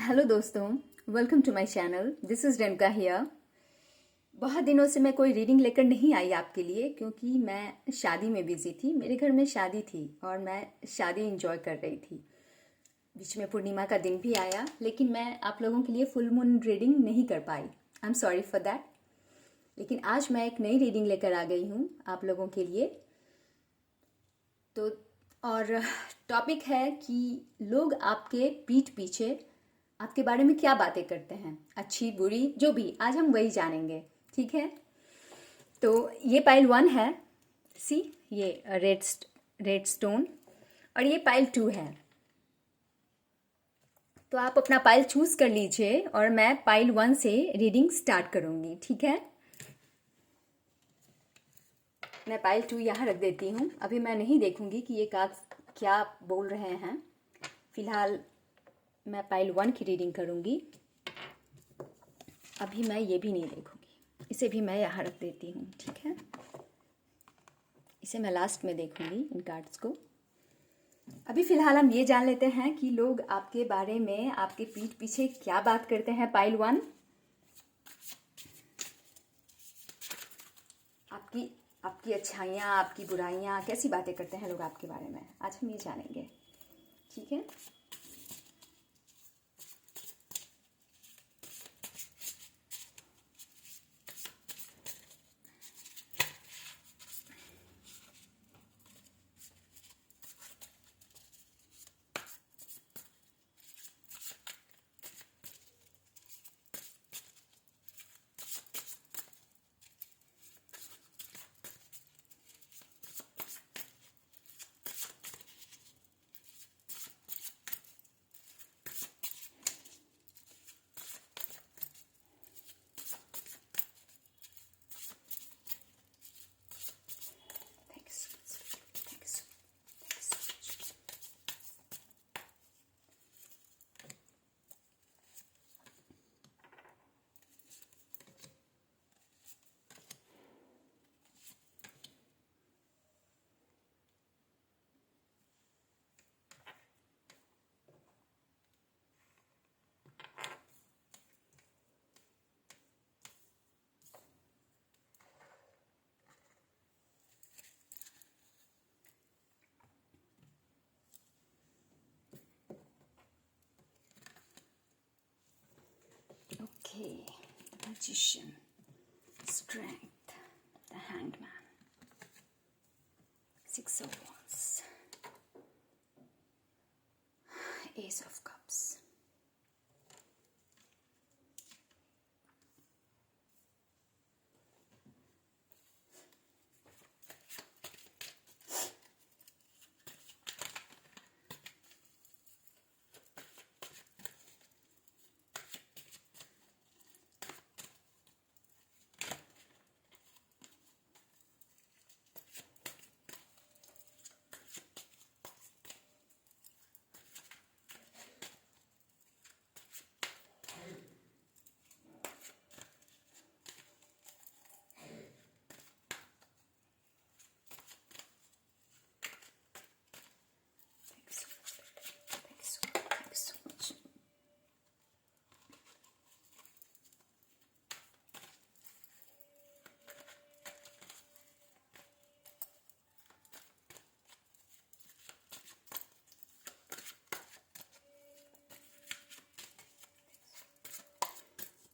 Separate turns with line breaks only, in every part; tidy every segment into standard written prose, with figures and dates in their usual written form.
Hello दोस्तों, welcome to my channel. This is Renuka here. बहुत दिनों से मैं कोई रीडिंग लेकर नहीं आई आपके लिए क्योंकि मैं शादी में बिजी थी। मेरे घर में शादी थी और मैं शादी एंजॉय कर रही थी। बीच में पूर्णिमा का दिन भी आया, लेकिन मैं आप लोगों के लिए फुल मून रीडिंग नहीं कर पाई। I am sorry for that. लेकिन आज मैं एक नई रीडिंग लेकर आ गई हूँ आप लोगों के लिए। तो और टॉपिक है कि लोग आपके पीठ पीछे आपके बारे में क्या बातें करते हैं, अच्छी बुरी जो भी। आज हम वही जानेंगे, ठीक है। तो ये पाइल 1 है, सी ये रेड स्टोन, और ये पाइल 2 है। तो आप अपना पाइल चूज कर लीजिए और मैं पाइल 1 से रीडिंग स्टार्ट करूंगी, ठीक है। मैं पाइल 2 यहाँ रख देती हूँ। अभी मैं नहीं देखूंगी कि ये कार्ड क्या बोल रहे हैं। फिलहाल मैं पाइल 1 की रीडिंग करूंगी। अभी मैं ये भी नहीं देखूंगी, इसे भी मैं यहाँ रख देती हूँ, ठीक है। इसे मैं लास्ट में देखूंगी, इन कार्ड्स को। अभी फिलहाल हम ये जान लेते हैं कि लोग आपके बारे में आपके पीठ पीछे क्या बात करते हैं। पाइल 1, आपकी आपकी अच्छाइयाँ, आपकी बुराइयाँ, कैसी बातें करते हैं लोग आपके बारे में, आज हम ये जानेंगे, ठीक है। Okay, the Magician, Strength, the Hanged Man, 6 of Wands, Ace of Cups.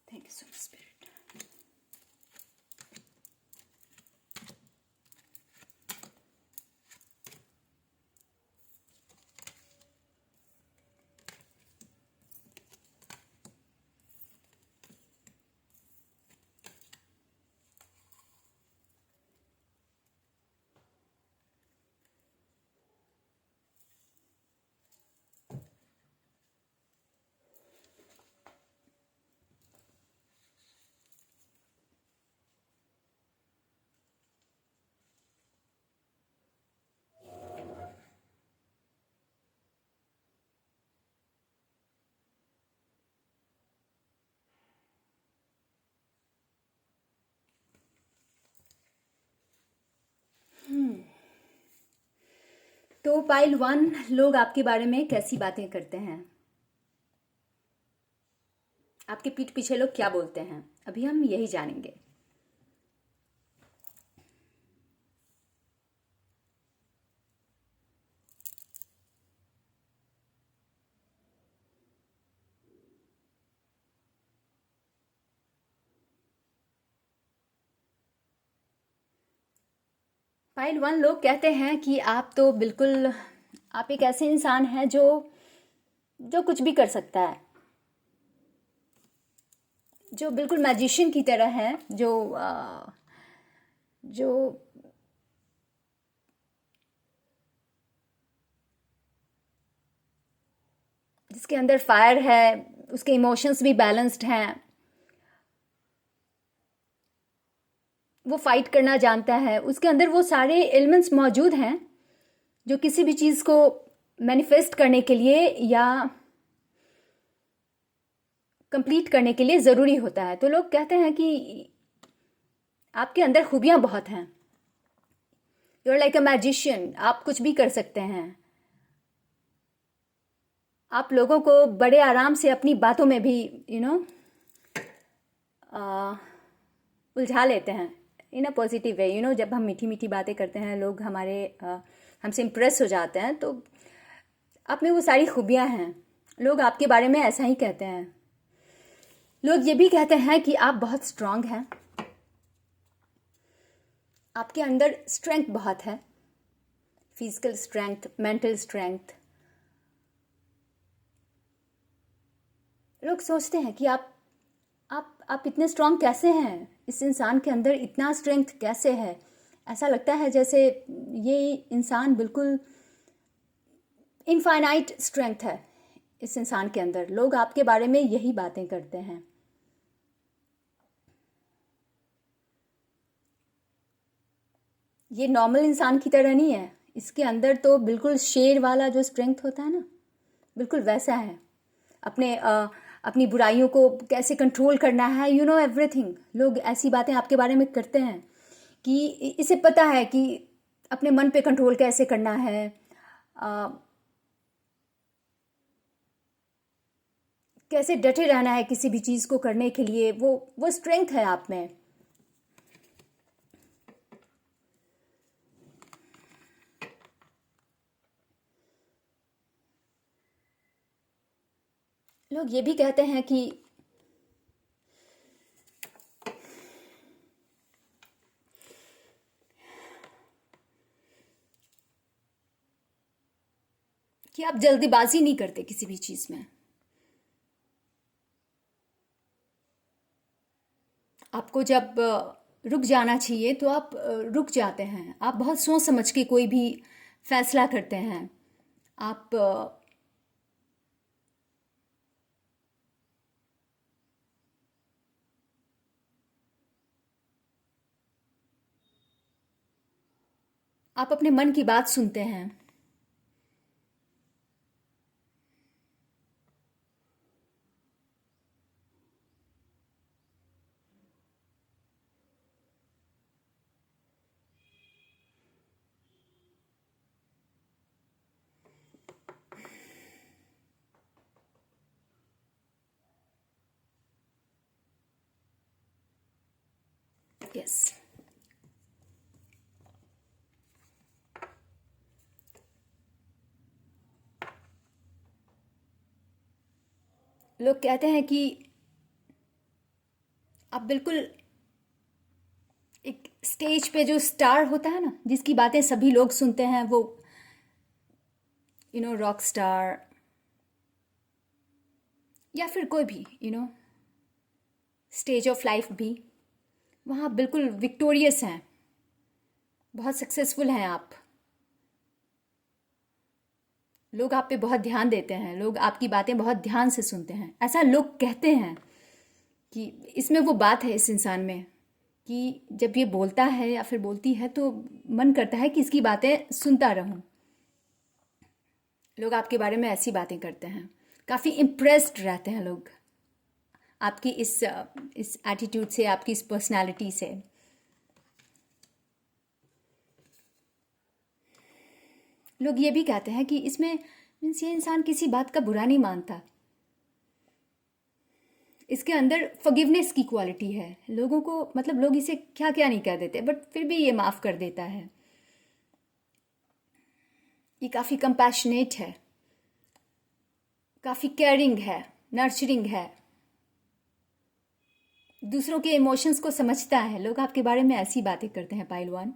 Thank you so much, Spirit. तो पाइल 1, लोग आपके बारे में कैसी बातें करते हैं। आपके पीठ पीछे लोग क्या बोलते हैं, अभी हम यही जानेंगे। पाइल वन, लोग कहते हैं कि आप तो बिल्कुल, आप एक ऐसे इंसान हैं जो जो कुछ भी कर सकता है, जो बिल्कुल मैजिशियन की तरह है, जो जिसके अंदर फायर है, उसके इमोशंस भी बैलेंस्ड हैं, वो फाइट करना जानता है, उसके अंदर वो सारे एलिमेंट्स मौजूद हैं जो किसी भी चीज़ को मैनिफेस्ट करने के लिए या कंप्लीट करने के लिए ज़रूरी होता है। तो लोग कहते हैं कि आपके अंदर खूबियाँ बहुत हैं, you are like a magician, आप कुछ भी कर सकते हैं। आप लोगों को बड़े आराम से अपनी बातों में भी उलझा लेते हैं इन अ पॉजिटिव वे। जब हम मीठी मीठी बातें करते हैं, लोग हमसे इम्प्रेस हो जाते हैं, तो आप में वो सारी खूबियाँ हैं। लोग आपके बारे में ऐसा ही कहते हैं। लोग ये भी कहते हैं कि आप बहुत स्ट्रांग हैं, आपके अंदर स्ट्रेंथ बहुत है, फिजिकल स्ट्रेंथ, मेंटल स्ट्रेंथ। लोग सोचते हैं कि आप इतने स्ट्रांग कैसे हैं, इस इंसान के अंदर इतना स्ट्रेंथ कैसे है। ऐसा लगता है जैसे ये इंसान बिल्कुल इनफाइनाइट स्ट्रेंथ है इस इंसान के अंदर। लोग आपके बारे में यही बातें करते हैं। ये नॉर्मल इंसान की तरह नहीं है, इसके अंदर तो बिल्कुल शेर वाला जो स्ट्रेंथ होता है ना, बिल्कुल वैसा है। अपनी बुराइयों को कैसे कंट्रोल करना है, एवरीथिंग। लोग ऐसी बातें आपके बारे में करते हैं कि इसे पता है कि अपने मन पे कंट्रोल कैसे करना है, कैसे डटे रहना है किसी भी चीज़ को करने के लिए। वो स्ट्रेंथ है आप में। लोग ये भी कहते हैं कि आप जल्दीबाजी नहीं करते किसी भी चीज़ में। आपको जब रुक जाना चाहिए तो आप रुक जाते हैं। आप बहुत सोच समझ के कोई भी फैसला करते हैं। आप आप अपने मन की बात सुनते हैं। यस। लोग कहते हैं कि आप बिल्कुल एक स्टेज पे जो स्टार होता है ना, जिसकी बातें सभी लोग सुनते हैं, वो रॉक स्टार या फिर कोई भी स्टेज ऑफ लाइफ भी, वहाँ बिल्कुल विक्टोरियस हैं, बहुत सक्सेसफुल हैं आप। लोग आप पे बहुत ध्यान देते हैं, लोग आपकी बातें बहुत ध्यान से सुनते हैं। ऐसा लोग कहते हैं कि इसमें वो बात है इस इंसान में कि जब ये बोलता है या फिर बोलती है तो मन करता है कि इसकी बातें सुनता रहूं। लोग आपके बारे में ऐसी बातें करते हैं, काफ़ी इम्प्रेस्ड रहते हैं लोग आपकी इस एटीट्यूड से, आपकी इस पर्सनालिटी से। लोग ये भी कहते हैं कि इसमें मीन्स ये इंसान किसी बात का बुरा नहीं मानता। इसके अंदर फॉरगिवनेस की क्वालिटी है। लोगों को मतलब लोग इसे क्या क्या नहीं कह देते बट फिर भी ये माफ़ कर देता है। ये काफ़ी कंपैशनेट है, काफ़ी केयरिंग है, नर्चरिंग है, दूसरों के इमोशंस को समझता है। लोग आपके बारे में ऐसी बातें करते हैं पाइलवान।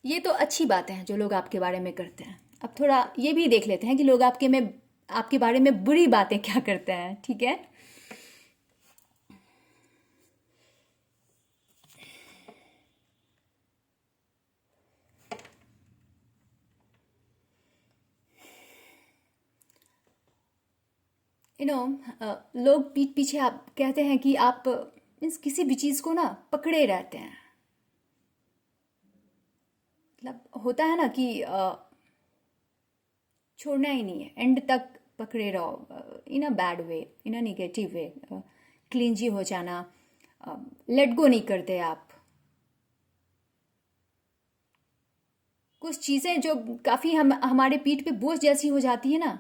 ये तो अच्छी बातें हैं जो लोग आपके बारे में करते हैं। अब थोड़ा ये भी देख लेते हैं कि लोग आपके बारे में बुरी बातें क्या करते हैं, ठीक है। यू नो लोग पीठ पीछे आप कहते हैं कि आप मीन्स किसी भी चीज़ को ना पकड़े रहते हैं। मतलब होता है ना कि छोड़ना ही नहीं है, एंड तक पकड़े रहो, in a bad way, in a negative way, clingy हो जाना, लेट गो नहीं करते आप। कुछ चीज़ें जो काफ़ी हमारे पीठ पे बोझ जैसी हो जाती है ना,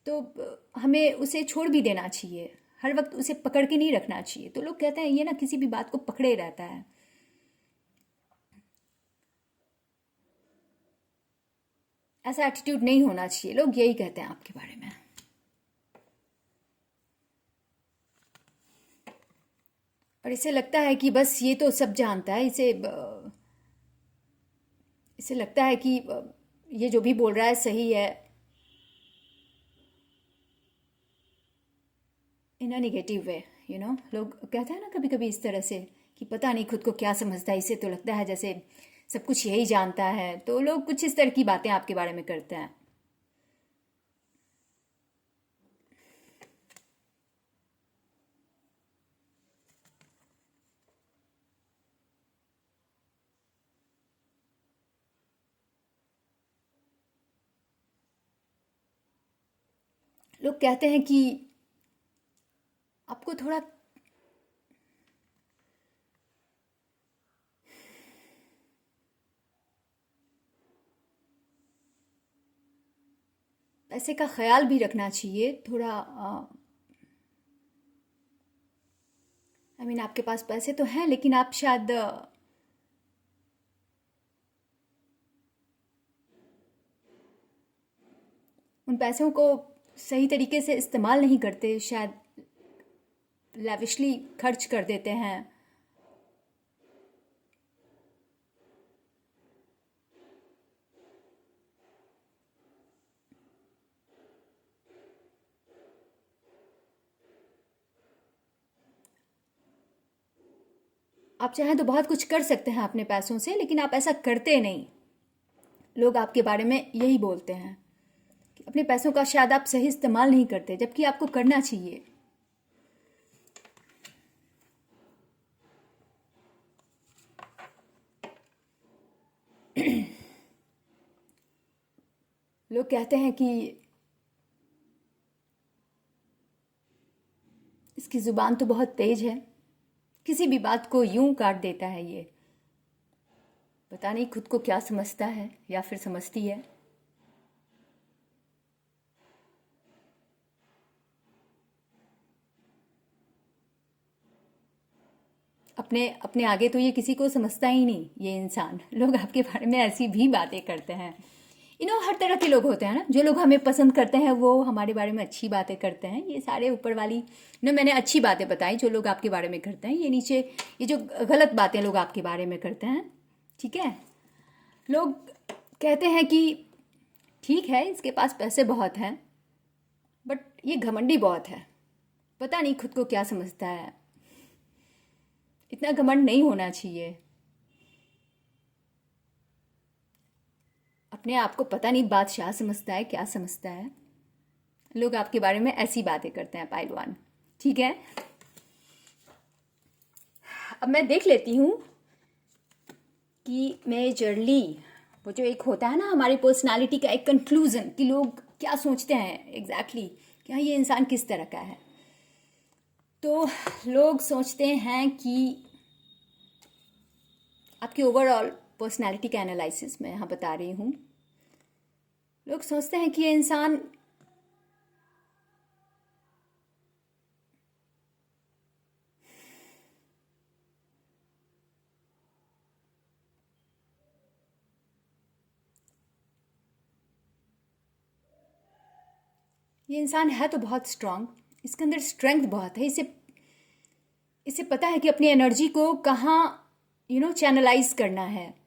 तो हमें उसे छोड़ भी देना चाहिए। हर वक्त उसे पकड़ के नहीं रखना चाहिए। तो लोग कहते हैं ये ना किसी भी बात को पकड़े रहता है। ऐसा एटीट्यूड नहीं होना चाहिए, लोग यही कहते हैं आपके बारे में। और इसे लगता है कि बस ये तो सब जानता है, इसे लगता है कि ये जो भी बोल रहा है सही है, in a negative way. You know लोग कहते हैं ना कभी कभी इस तरह से कि पता नहीं खुद को क्या समझता है, इसे तो लगता है जैसे सब कुछ यही जानता है। तो लोग कुछ इस तरह की बातें आपके बारे में करते हैं। लोग कहते हैं कि आपको थोड़ा पैसे का ख्याल भी रखना चाहिए थोड़ा। आई मीन आपके पास पैसे तो हैं लेकिन आप शायद उन पैसों को सही तरीके से इस्तेमाल नहीं करते, शायद लैविशली खर्च कर देते हैं। आप चाहें तो बहुत कुछ कर सकते हैं अपने पैसों से, लेकिन आप ऐसा करते नहीं। लोग आपके बारे में यही बोलते हैं कि अपने पैसों का शायद आप सही इस्तेमाल नहीं करते, जबकि आपको करना चाहिए। लोग कहते हैं कि इसकी ज़ुबान तो बहुत तेज है, किसी भी बात को यूं काट देता है ये। पता नहीं खुद को क्या समझता है या फिर समझती है। अपने अपने आगे तो ये किसी को समझता ही नहीं ये इंसान। लोग आपके बारे में ऐसी भी बातें करते हैं। हर तरह के लोग होते हैं ना, जो लोग हमें पसंद करते हैं वो हमारे बारे में अच्छी बातें करते हैं। ये सारे ऊपर वाली मैंने अच्छी बातें बताई जो लोग आपके बारे में करते हैं। ये नीचे ये जो गलत बातें लोग आपके बारे में करते हैं, ठीक है। लोग कहते हैं कि ठीक है इसके पास पैसे बहुत हैं बट ये घमंडी बहुत है, पता नहीं खुद को क्या समझता है। इतना घमंड नहीं होना चाहिए। अपने आप को पता नहीं बादशाह समझता है, क्या समझता है। लोग आपके बारे में ऐसी बातें करते हैं पाइलवान, ठीक है। अब मैं देख लेती हूँ कि मेजरली वो जो एक होता है ना हमारी पर्सनालिटी का एक कंक्लूजन कि लोग क्या सोचते हैं एग्जैक्टली कि हाँ ये इंसान किस तरह का है। तो लोग सोचते हैं कि आपकी ओवरऑल पर्सनालिटी का एनालिसिस मैं यहाँ बता रही हूँ। लोग सोचते हैं कि ये इंसान ये इंसान है तो बहुत स्ट्रांग, इसके अंदर स्ट्रेंथ बहुत है। इसे इसे पता है कि अपनी एनर्जी को कहाँ चैनलाइज करना है।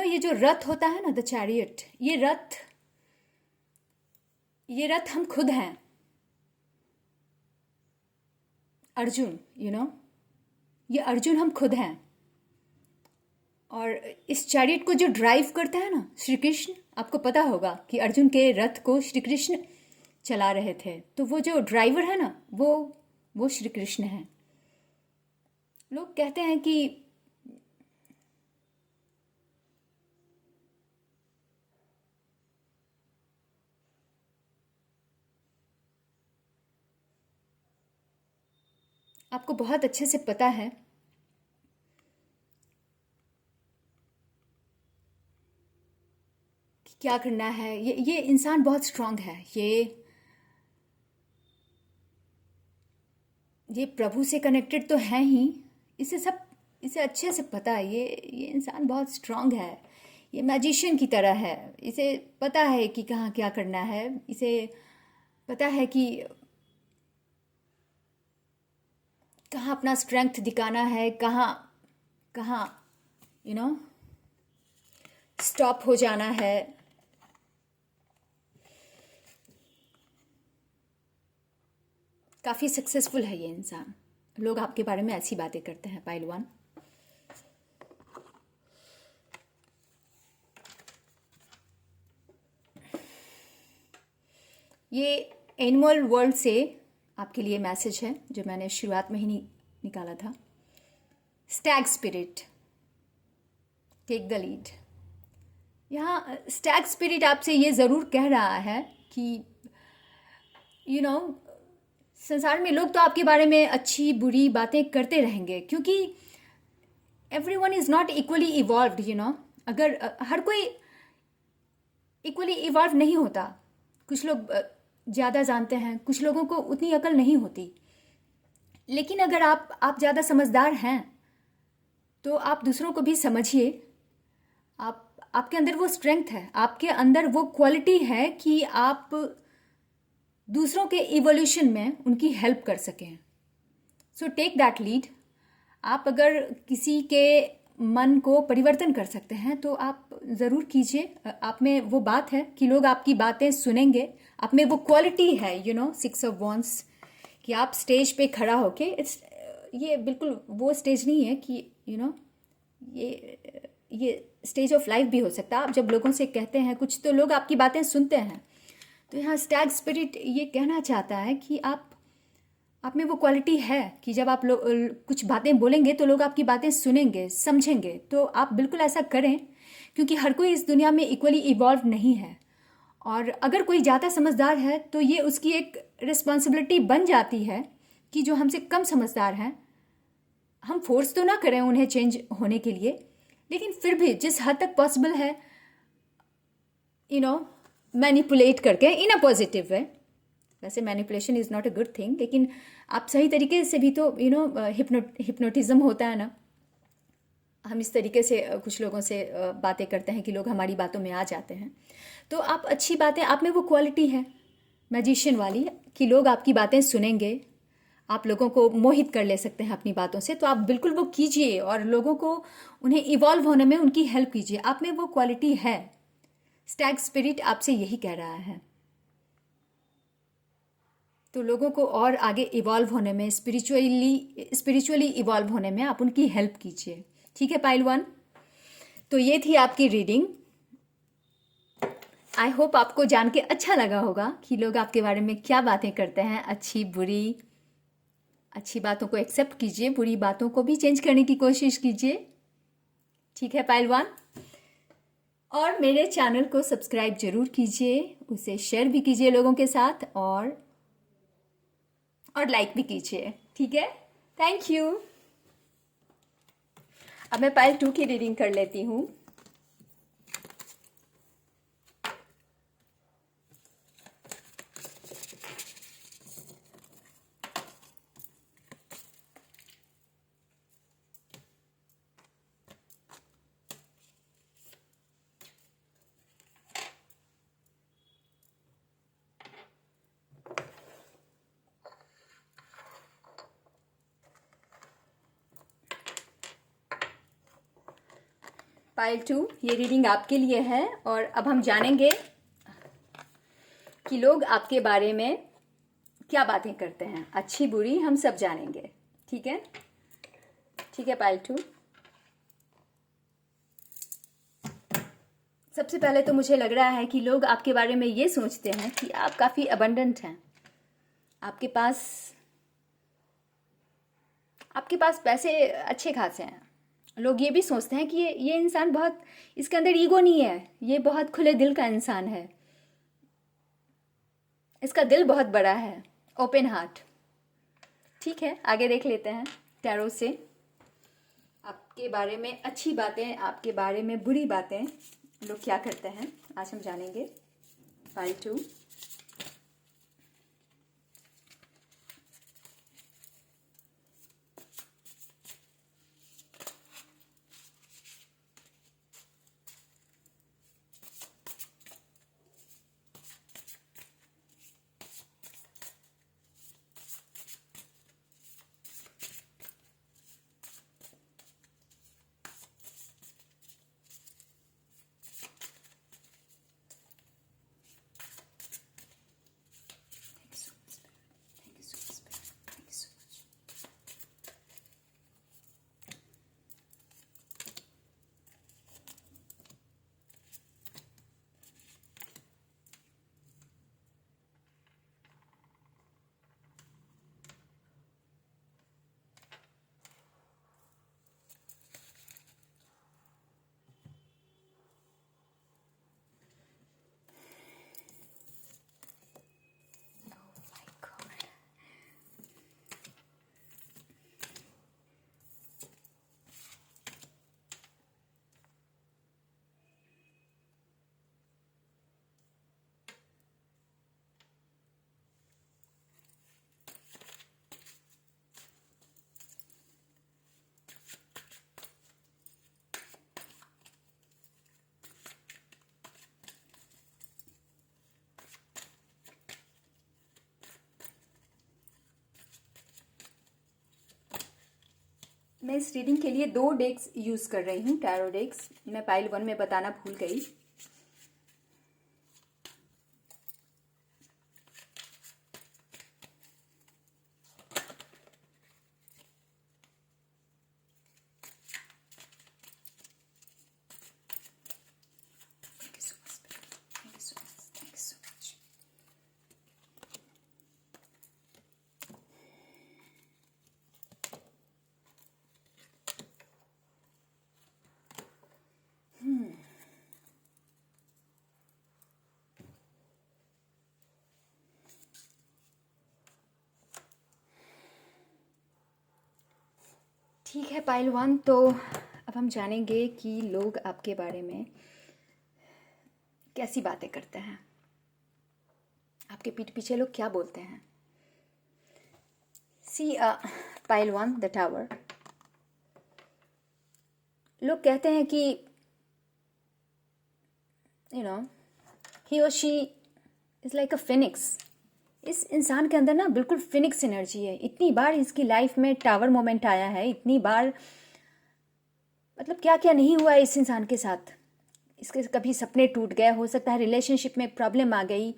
ये जो रथ होता है ना, द चैरियट, ये रथ हम खुद हैं। अर्जुन, ये अर्जुन हम खुद हैं। और इस चैरियट को जो ड्राइव करता है ना श्री कृष्ण, आपको पता होगा कि अर्जुन के रथ को श्री कृष्ण चला रहे थे। तो वो जो ड्राइवर है ना, वो श्री कृष्ण है। लोग कहते हैं कि आपको बहुत अच्छे से पता है कि क्या करना है। ये इंसान बहुत स्ट्रांग है। ये प्रभु से कनेक्टेड तो है ही। इसे अच्छे से पता है। ये इंसान बहुत स्ट्रांग है। ये मैजिशियन की तरह है। इसे पता है कि कहाँ क्या करना है। इसे पता है कि कहाँ अपना स्ट्रेंथ दिखाना है, कहाँ कहाँ यू नो स्टॉप हो जाना है। काफ़ी सक्सेसफुल है ये इंसान। लोग आपके बारे में ऐसी बातें करते हैं पहलवान। ये एनिमल वर्ल्ड से आपके लिए मैसेज है जो मैंने शुरुआत में ही निकाला था। Stag spirit, take the lead. यहाँ स्टैग स्पिरिट आपसे ये ज़रूर कह रहा है कि संसार में लोग तो आपके बारे में अच्छी बुरी बातें करते रहेंगे, क्योंकि everyone is not equally evolved. अगर हर कोई इक्वली इवॉल्व नहीं होता। कुछ लोग ज़्यादा जानते हैं, कुछ लोगों को उतनी अकल नहीं होती। लेकिन अगर आप ज़्यादा समझदार हैं तो आप दूसरों को भी समझिए। आपके अंदर वो स्ट्रेंथ है, आपके अंदर वो क्वालिटी है कि आप दूसरों के इवोल्यूशन में उनकी हेल्प कर सकें। So take that lead. आप अगर किसी के मन को परिवर्तन कर सकते हैं तो आप ज़रूर कीजिए। आप में वो बात है कि लोग आपकी बातें सुनेंगे। आप में वो क्वालिटी है 6 ऑफ वॉन्ड्स, कि आप स्टेज पे खड़ा होके ये बिल्कुल वो स्टेज नहीं है कि ये स्टेज ऑफ लाइफ भी हो सकता है। आप जब लोगों से कहते हैं कुछ तो लोग आपकी बातें सुनते हैं। तो यहाँ स्टैग स्पिरिट ये कहना चाहता है कि आप में वो क्वालिटी है कि जब आप कुछ बातें बोलेंगे तो लोग आपकी बातें सुनेंगे, समझेंगे। तो आप बिल्कुल ऐसा करें, क्योंकि हर कोई इस दुनिया में इक्वली इवॉल्व नहीं है। और अगर कोई ज़्यादा समझदार है तो ये उसकी एक रिस्पॉन्सिबिलिटी बन जाती है कि जो हमसे कम समझदार हैं, हम फोर्स तो ना करें उन्हें चेंज होने के लिए, लेकिन फिर भी जिस हद तक पॉसिबल है मैनिपुलेट करके इन अ पॉजिटिव वे। वैसे manipulation is not a good thing, लेकिन आप सही तरीके से भी तो हिप्नोटिज्म होता है ना। हम इस तरीके से कुछ लोगों से बातें करते हैं कि लोग हमारी बातों में आ जाते हैं। तो आप अच्छी बातें, आप में वो क्वालिटी है मैजिशियन वाली कि लोग आपकी बातें सुनेंगे, आप लोगों को मोहित कर ले सकते हैं अपनी बातों से। तो आप बिल्कुल वो कीजिए और लोगों को, उन्हें इवॉल्व होने में उनकी हेल्प कीजिए। आप में वो क्वालिटी है। स्टैग स्पिरिट आपसे यही कह रहा है। तो लोगों को और आगे इवॉल्व होने में, स्पिरिचुअली इवॉल्व होने में आप उनकी हेल्प कीजिए। ठीक है पाइलवान? तो ये थी आपकी रीडिंग। आई होप आपको जान के अच्छा लगा होगा कि लोग आपके बारे में क्या बातें करते हैं, अच्छी बुरी। अच्छी बातों को एक्सेप्ट कीजिए, बुरी बातों को भी चेंज करने की कोशिश कीजिए। ठीक है पाइलवान? और मेरे चैनल को सब्सक्राइब जरूर कीजिए, उसे शेयर भी कीजिए लोगों के साथ, और लाइक भी कीजिए। ठीक है? Thank you. अब मैं पाइल 2 की रीडिंग कर लेती हूँ। पाइल 2, ये रीडिंग आपके लिए है और अब हम जानेंगे कि लोग आपके बारे में क्या बातें करते हैं, अच्छी बुरी हम सब जानेंगे। ठीक है, ठीक है पाइल 2। सबसे पहले तो मुझे लग रहा है कि लोग आपके बारे में ये सोचते हैं कि आप काफ़ी अबंडेंट हैं, आपके पास पैसे अच्छे खासे हैं। लोग ये भी सोचते हैं कि ये इंसान बहुत, इसके अंदर ईगो नहीं है, ये बहुत खुले दिल का इंसान है, इसका दिल बहुत बड़ा है, ओपन हार्ट। ठीक है, आगे देख लेते हैं टैरो से आपके बारे में अच्छी बातें, आपके बारे में बुरी बातें लोग क्या करते हैं, आज हम जानेंगे। पाइल 2। मैं इस रीडिंग के लिए 2 डेक्स यूज़ कर रही हूँ, टैरो डेक्स। मैं पाइल 1 में बताना भूल गई। ठीक है पाइल 1, तो अब हम जानेंगे कि लोग आपके बारे में कैसी बातें करते हैं, आपके पीठ पीछे लोग क्या बोलते हैं। सी पाइल 1, द टावर। लोग कहते हैं कि ही और she is like a Phoenix. इस इंसान के अंदर ना बिल्कुल फिनिक्स एनर्जी है। इतनी बार इसकी लाइफ में टावर मोमेंट आया है, इतनी बार, मतलब क्या क्या नहीं हुआ है इस इंसान के साथ। इसके कभी सपने टूट गए, हो सकता है रिलेशनशिप में प्रॉब्लम आ गई,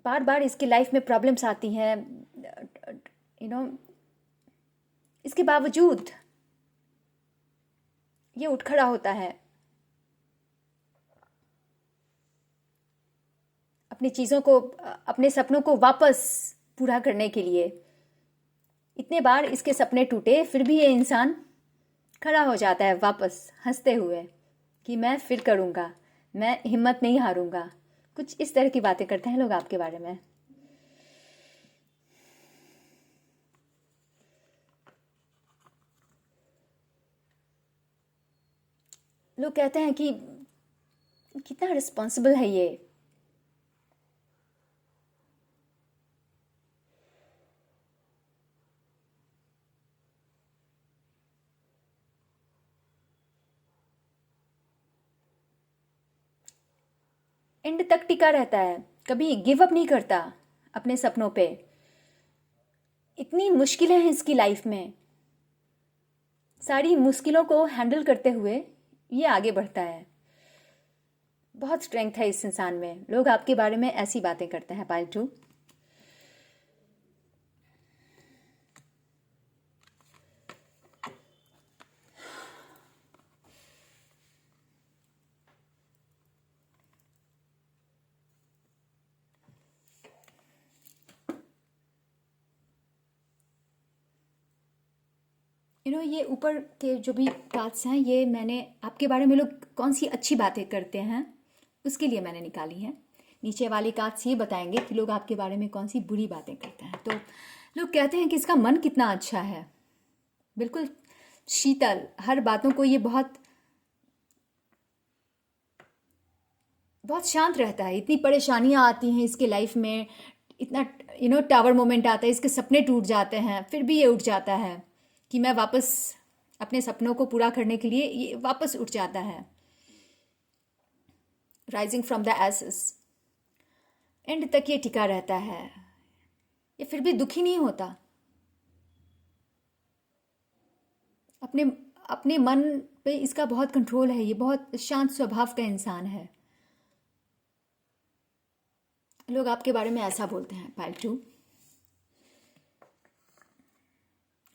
बार बार इसकी लाइफ में प्रॉब्लम्स आती हैं। इसके बावजूद ये उठ खड़ा होता है अपनी चीज़ों को, अपने सपनों को वापस पूरा करने के लिए। इतने बार इसके सपने टूटे, फिर भी ये इंसान खड़ा हो जाता है वापस हंसते हुए कि मैं फिर करूँगा, मैं हिम्मत नहीं हारूंगा। कुछ इस तरह की बातें करते हैं लोग आपके बारे में। लोग कहते हैं कि कितना रिस्पॉन्सिबल है ये, एंड तक टिका रहता है, कभी गिव अप नहीं करता अपने सपनों पे। इतनी मुश्किलें हैं इसकी लाइफ में, सारी मुश्किलों को हैंडल करते हुए ये आगे बढ़ता है। बहुत स्ट्रेंथ है इस इंसान में। लोग आपके बारे में ऐसी बातें करते हैं पाइल 2। ये ऊपर के जो भी कार्ड्स हैं, ये मैंने आपके बारे में लोग कौन सी अच्छी बातें करते हैं उसके लिए मैंने निकाली हैं। नीचे वाले कार्ड्स ये बताएंगे कि लोग आपके बारे में कौन सी बुरी बातें करते हैं। तो लोग कहते हैं कि इसका मन कितना अच्छा है, बिल्कुल शीतल, हर बातों को ये बहुत बहुत शांत रहता है। इतनी परेशानियां आती हैं इसके लाइफ में, इतना टावर मोमेंट आता है, इसके सपने टूट जाते हैं, फिर भी ये उठ जाता है कि मैं वापस अपने सपनों को पूरा करने के लिए ये वापस उठ जाता है। Rising from the ashes, end तक ये टिका रहता है। ये फिर भी दुखी नहीं होता। अपने अपने मन पे इसका बहुत कंट्रोल है। ये बहुत शांत स्वभाव का इंसान है। लोग आपके बारे में ऐसा बोलते हैं पाइल 2।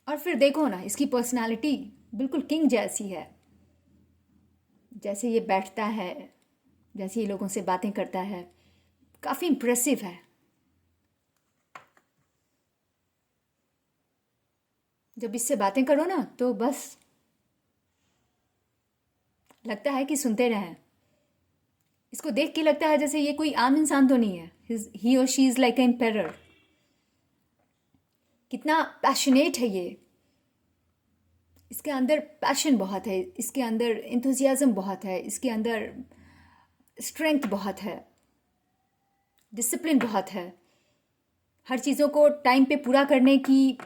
और फिर देखो ना, इसकी पर्सनालिटी बिल्कुल किंग जैसी है। जैसे ये बैठता है, जैसे ये लोगों से बातें करता है, काफ़ी इम्प्रेसिव है। जब इससे बातें करो ना तो बस लगता है कि सुनते रहें। इसको देख के लगता है जैसे ये कोई आम इंसान तो नहीं है। ही और she is like a emperor. कितना पैशनेट है ये। इसके अंदर पैशन बहुत है, इसके अंदर इंथुजियाज्म बहुत है, इसके अंदर स्ट्रेंथ बहुत है, डिसिप्लिन बहुत है। हर चीज़ों को टाइम पे पूरा करने की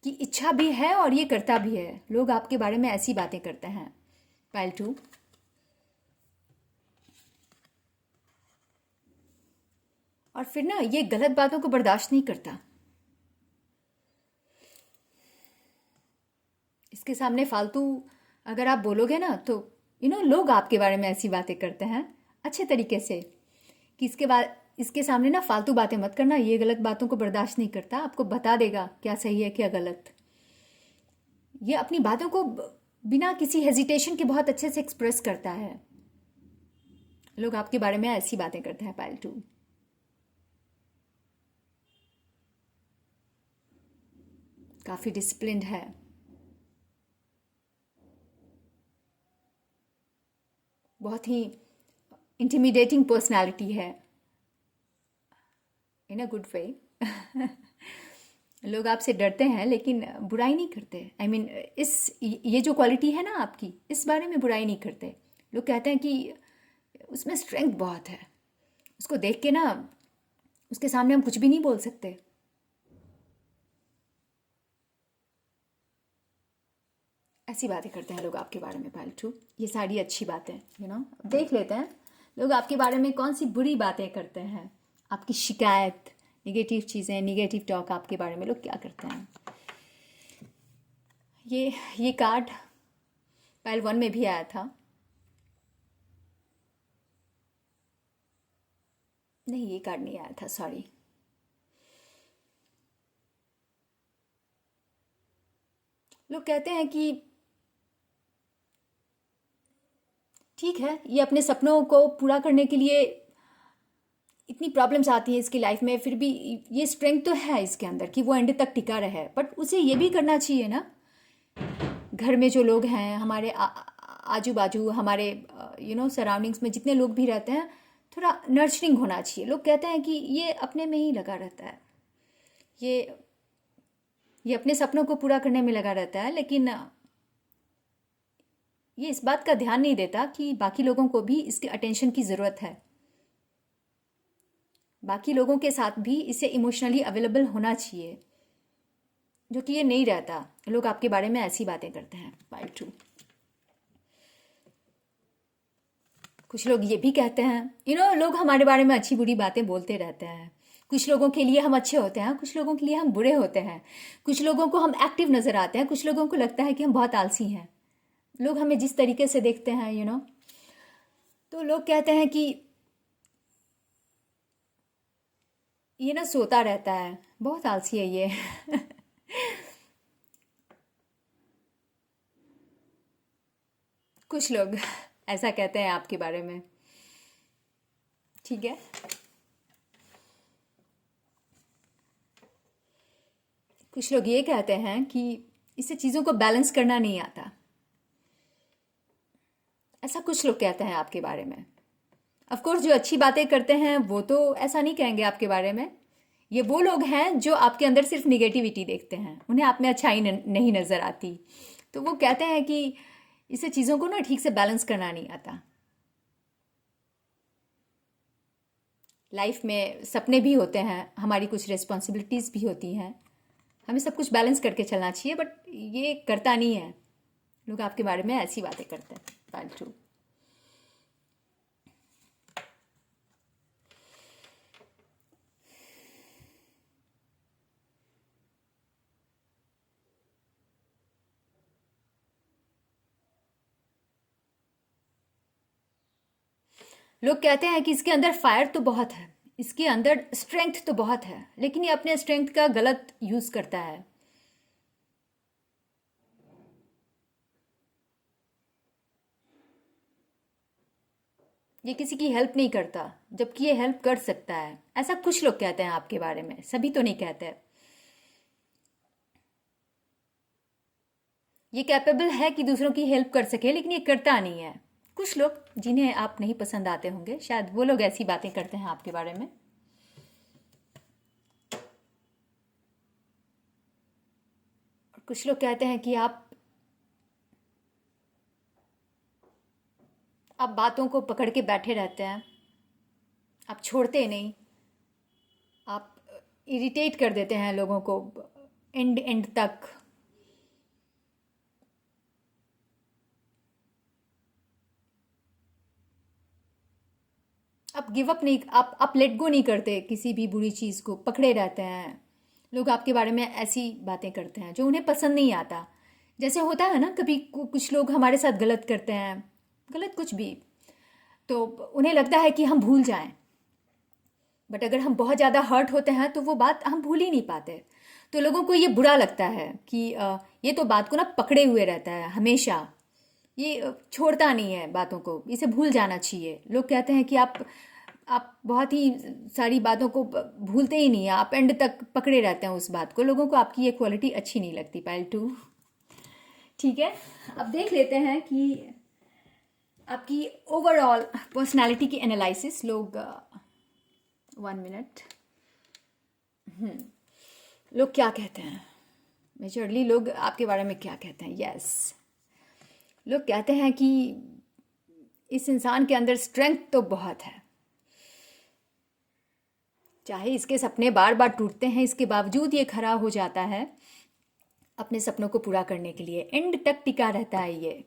इच्छा भी है और ये करता भी है। लोग आपके बारे में ऐसी बातें करते हैं पाइल 2। और फिर ना ये गलत बातों को बर्दाश्त नहीं करता। इसके सामने फालतू अगर आप बोलोगे ना तो लोग आपके बारे में ऐसी बातें करते हैं अच्छे तरीके से कि इसके सामने ना फालतू बातें मत करना। ये गलत बातों को बर्दाश्त नहीं करता। आपको बता देगा क्या सही है क्या गलत। ये अपनी बातों को बिना किसी हेजिटेशन के बहुत अच्छे से एक्सप्रेस करता है। लोग आपके बारे में ऐसी बातें करते हैं पाइल 2। काफ़ी डिसिप्लिन्ड है। बहुत ही इंटिमिडेटिंग पर्सनालिटी है इन अ गुड वे। लोग आपसे डरते हैं लेकिन बुराई नहीं करते। आई मीन ये जो क्वालिटी है ना आपकी, इस बारे में बुराई नहीं करते। लोग कहते हैं कि उसमें स्ट्रेंथ बहुत है। उसको देख के ना उसके सामने हम कुछ भी नहीं बोल सकते। ऐसी बातें करते हैं लोग आपके बारे में पाइल 2। ये सारी अच्छी बातें देख लेते हैं लोग आपके बारे में कौन सी बुरी बातें करते हैं। आपकी शिकायत, निगेटिव चीज़ें, निगेटिव टॉक आपके बारे में लोग क्या करते हैं। ये कार्ड पाइल 1 में भी आया था। नहीं, ये कार्ड नहीं आया था, सॉरी। लोग कहते हैं कि ठीक है, ये अपने सपनों को पूरा करने के लिए इतनी प्रॉब्लम्स आती हैं इसकी लाइफ में, फिर भी ये स्ट्रेंथ तो है इसके अंदर कि वो एंड तक टिका रहे। बट उसे ये भी करना चाहिए ना, घर में जो लोग हैं, हमारे आजू बाजू, हमारे सराउंडिंग्स में जितने लोग भी रहते हैं, थोड़ा नर्चरिंग होना चाहिए। लोग कहते हैं कि ये अपने में ही लगा रहता है, ये अपने सपनों को पूरा करने में लगा रहता है, लेकिन ये इस बात का ध्यान नहीं देता कि बाकी लोगों को भी इसके अटेंशन की ज़रूरत है। बाकी लोगों के साथ भी इसे इमोशनली अवेलेबल होना चाहिए, जो कि ये नहीं रहता। लोग आपके बारे में ऐसी बातें करते हैं पाइल 2। कुछ लोग ये भी कहते हैं लोग हमारे बारे में अच्छी बुरी बातें बोलते रहते हैं। कुछ लोगों के लिए हम अच्छे होते हैं, कुछ लोगों के लिए हम बुरे होते हैं, कुछ लोगों को हम एक्टिव नज़र आते हैं, कुछ लोगों को लगता है कि हम बहुत आलसी हैं। लोग हमें जिस तरीके से देखते हैं तो लोग कहते हैं कि ये ना सोता रहता है, बहुत आलसी है ये। कुछ लोग ऐसा कहते हैं आपके बारे में, ठीक है। कुछ लोग ये कहते हैं कि इससे चीज़ों को बैलेंस करना नहीं आता, ऐसा कुछ लोग कहते हैं आपके बारे में। ऑफ कोर्स जो अच्छी बातें करते हैं वो तो ऐसा नहीं कहेंगे आपके बारे में। ये वो लोग हैं जो आपके अंदर सिर्फ निगेटिविटी देखते हैं, उन्हें आप में अच्छाई नहीं नज़र आती, तो वो कहते हैं कि इससे चीज़ों को ना ठीक से बैलेंस करना नहीं आता। लाइफ में सपने भी होते हैं, हमारी कुछ रिस्पॉन्सिबिलिटीज़ भी होती हैं, हमें सब कुछ बैलेंस करके चलना चाहिए, बट ये करता नहीं है। लोग आपके बारे में ऐसी बातें करते हैं फालतू। लोग कहते हैं कि इसके अंदर फायर तो बहुत है, इसके अंदर स्ट्रेंथ तो बहुत है, लेकिन ये अपने स्ट्रेंथ का गलत यूज़ करता है। ये किसी की हेल्प नहीं करता, जबकि ये हेल्प कर सकता है। ऐसा कुछ लोग कहते हैं आपके बारे में, सभी तो नहीं कहते। ये कैपेबल है कि दूसरों की हेल्प कर सके, लेकिन ये करता नहीं है। कुछ लोग जिन्हें आप नहीं पसंद आते होंगे, शायद वो लोग ऐसी बातें करते हैं आपके बारे में। और कुछ लोग कहते हैं कि आप बातों को पकड़ के बैठे रहते हैं, आप छोड़ते नहीं, आप इरिटेट कर देते हैं लोगों को एंड एंड तक। आप गिव अप नहीं, आप लेट गो नहीं करते, किसी भी बुरी चीज़ को पकड़े रहते हैं। लोग आपके बारे में ऐसी बातें करते हैं जो उन्हें पसंद नहीं आता। जैसे होता है ना, कभी कुछ लोग हमारे साथ गलत करते हैं, गलत कुछ भी, तो उन्हें लगता है कि हम भूल जाएं, बट अगर हम बहुत ज़्यादा हर्ट होते हैं तो वो बात हम भूल ही नहीं पाते। तो लोगों को ये बुरा लगता है कि ये तो बात को ना पकड़े हुए रहता है हमेशा, ये छोड़ता नहीं है बातों को, इसे भूल जाना चाहिए। लोग कहते हैं कि आप बहुत ही सारी बातों को भूलते ही नहीं हैं, आप एंड तक पकड़े रहते हैं उस बात को। लोगों को आपकी ये क्वालिटी अच्छी नहीं लगती पायल टू, ठीक है। अब देख लेते हैं कि आपकी ओवरऑल पर्सनालिटी की एनालिसिस। लोग 1 मिनट, लोग क्या कहते हैं, मेजरली लोग आपके बारे में क्या कहते हैं। यस, लोग कहते हैं कि इस इंसान के अंदर स्ट्रेंथ तो बहुत है, चाहे इसके सपने बार बार टूटते हैं, इसके बावजूद ये खड़ा हो जाता है अपने सपनों को पूरा करने के लिए, एंड तक टिका रहता है ये।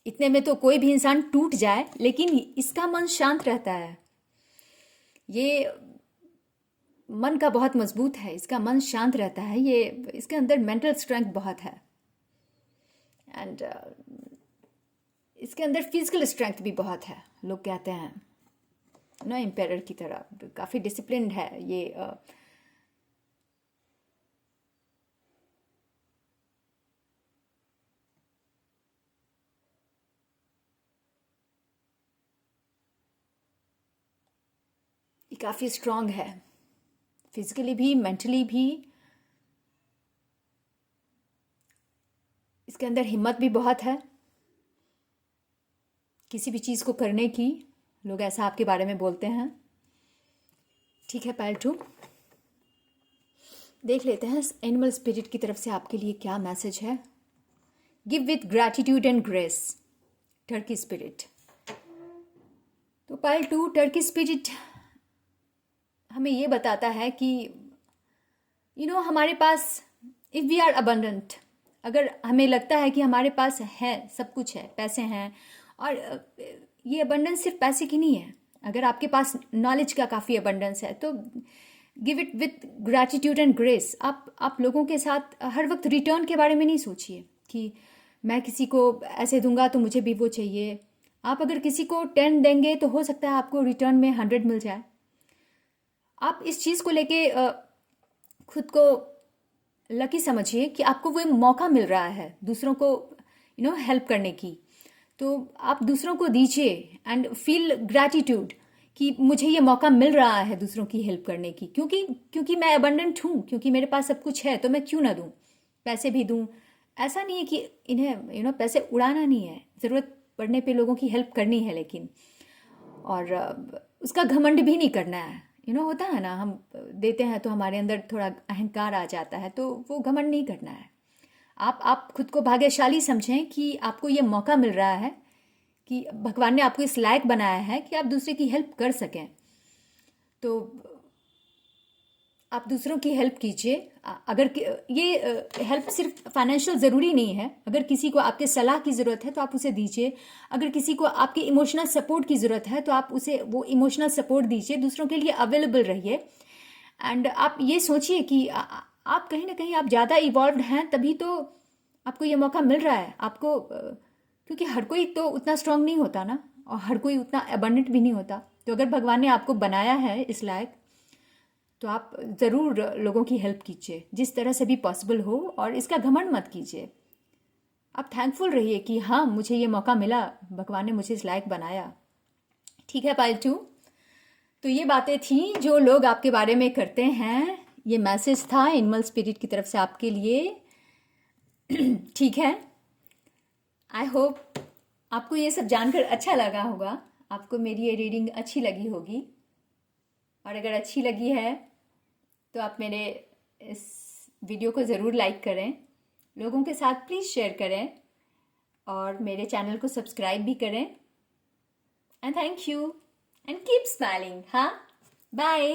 इतने में तो कोई भी इंसान टूट जाए, लेकिन इसका मन शांत रहता है। ये मन का बहुत मजबूत है, इसका मन शांत रहता है, ये इसके अंदर मेंटल स्ट्रेंथ बहुत है, एंड इसके अंदर फिजिकल स्ट्रेंथ भी बहुत है। लोग कहते हैं ना, एम्पायर की तरह काफ़ी डिसिप्लिन्ड है ये। काफ़ी स्ट्रांग है, फिजिकली भी मेंटली भी। इसके अंदर हिम्मत भी बहुत है किसी भी चीज़ को करने की। लोग ऐसा आपके बारे में बोलते हैं, ठीक है। पायल टू, देख लेते हैं एनिमल स्पिरिट की तरफ से आपके लिए क्या मैसेज है। Give with gratitude and grace, Turkey spirit. तो पायल टू, टर्की स्पिरिट हमें ये बताता है कि हमारे पास, इफ़ वी आर अबंडेंट, अगर हमें लगता है कि हमारे पास है, सब कुछ है, पैसे हैं, और ये अबंडेंस सिर्फ पैसे की नहीं है, अगर आपके पास नॉलेज का काफ़ी अबंडेंस है तो give it with gratitude and grace. आप लोगों के साथ हर वक्त रिटर्न के बारे में नहीं सोचिए कि मैं किसी को ऐसे दूंगा तो मुझे भी वो चाहिए। आप अगर किसी को 10 देंगे तो हो सकता है आपको रिटर्न में 100 मिल जाए। आप इस चीज़ को लेके खुद को लकी समझिए कि आपको वो मौका मिल रहा है दूसरों को हेल्प करने की। तो आप दूसरों को दीजिए एंड फील ग्रैटिट्यूड कि मुझे ये मौका मिल रहा है दूसरों की हेल्प करने की, क्योंकि मैं अबंडेंट हूँ, क्योंकि मेरे पास सब कुछ है, तो मैं क्यों ना दूँ, पैसे भी दूँ। ऐसा नहीं है कि इन्हें पैसे उड़ाना नहीं है, ज़रूरत पड़ने पे लोगों की हेल्प करनी है, लेकिन और उसका घमंड भी नहीं करना है। होता है ना, हम देते हैं तो हमारे अंदर थोड़ा अहंकार आ जाता है, तो वो घमंड नहीं करना है। आप खुद को भाग्यशाली समझें कि आपको ये मौका मिल रहा है, कि भगवान ने आपको इस लायक बनाया है कि आप दूसरे की हेल्प कर सकें। तो आप दूसरों की हेल्प कीजिए। अगर ये हेल्प सिर्फ फाइनेंशियल ज़रूरी नहीं है। अगर किसी को आपके सलाह की ज़रूरत है तो आप उसे दीजिए। अगर किसी को आपके इमोशनल सपोर्ट की ज़रूरत है तो आप उसे वो इमोशनल सपोर्ट दीजिए। दूसरों के लिए अवेलेबल रहिए। एंड आप ये सोचिए कि आप कहीं ना कहीं आप ज़्यादा इवॉल्व्ड हैं, तभी तो आपको ये मौका मिल रहा है। आपको क्योंकि हर कोई तो उतना स्ट्रांग नहीं होता ना, और हर कोई उतना अबंडेंट भी नहीं होता। तो अगर भगवान ने आपको बनाया है इस लायक, तो आप ज़रूर लोगों की हेल्प कीजिए जिस तरह से भी पॉसिबल हो, और इसका घमंड मत कीजिए। आप थैंकफुल रहिए कि हाँ, मुझे ये मौका मिला, भगवान ने मुझे इस लायक बनाया। ठीक है पालतू, तो ये बातें थी जो लोग आपके बारे में करते हैं। ये मैसेज था एनिमल स्पिरिट की तरफ से आपके लिए। ठीक है, आई होप आपको ये सब जानकर अच्छा लगा होगा, आपको मेरी ये रीडिंग अच्छी लगी होगी। और अगर अच्छी लगी है तो आप मेरे इस वीडियो को ज़रूर लाइक करें, लोगों के साथ प्लीज़ शेयर करें, और मेरे चैनल को सब्सक्राइब भी करें। And thank you and keep smiling. हाँ, बाय।